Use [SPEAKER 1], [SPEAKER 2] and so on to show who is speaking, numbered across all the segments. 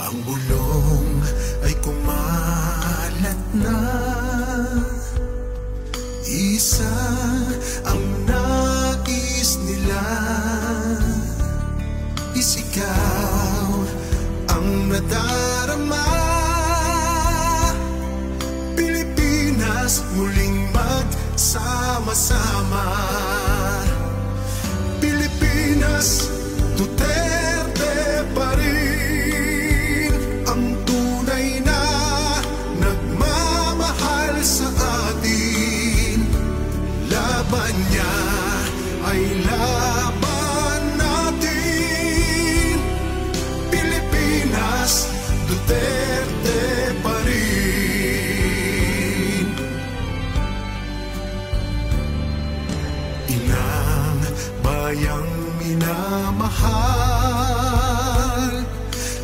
[SPEAKER 1] Ang bulong ay kumalat na, isa ang nais nila, isigaw ang nadarama. Pilipinas muling magsama-sama. Pilipinas, Duterte pa rin ang tunay na nagmamahal sa atin. Laban niya ay laban natin. Pilipinas, Duterte pa rin. Inang bayang minamahal,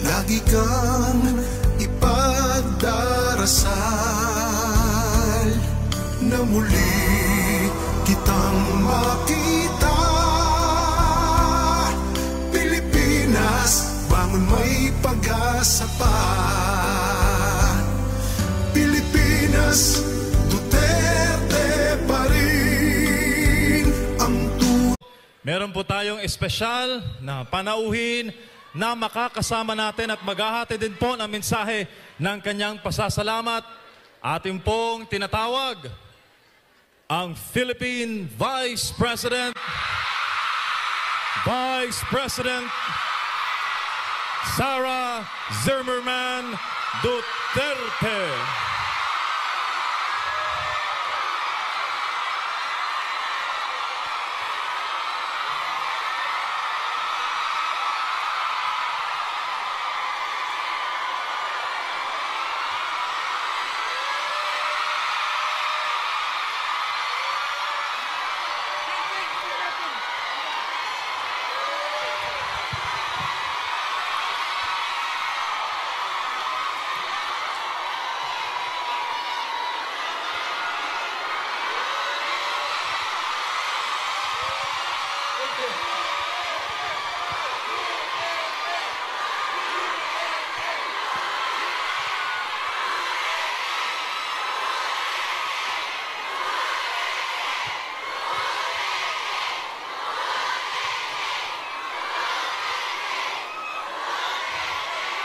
[SPEAKER 1] lagi kang ipagdarasal na muli kitang makita. Pilipinas, bangon, may pag-asa pa. Pilipinas, Duterte pa rin ang tunay.
[SPEAKER 2] Meron po tayong espesyal na panauhin na makakasama natin at maghahati din po ng mensahe ng kanyang pasasalamat. Ating pong tinatawag ang Philippine Vice President Sara Zimmerman Duterte.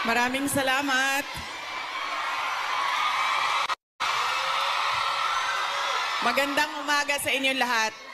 [SPEAKER 3] Maraming salamat. Magandang umaga sa inyong lahat.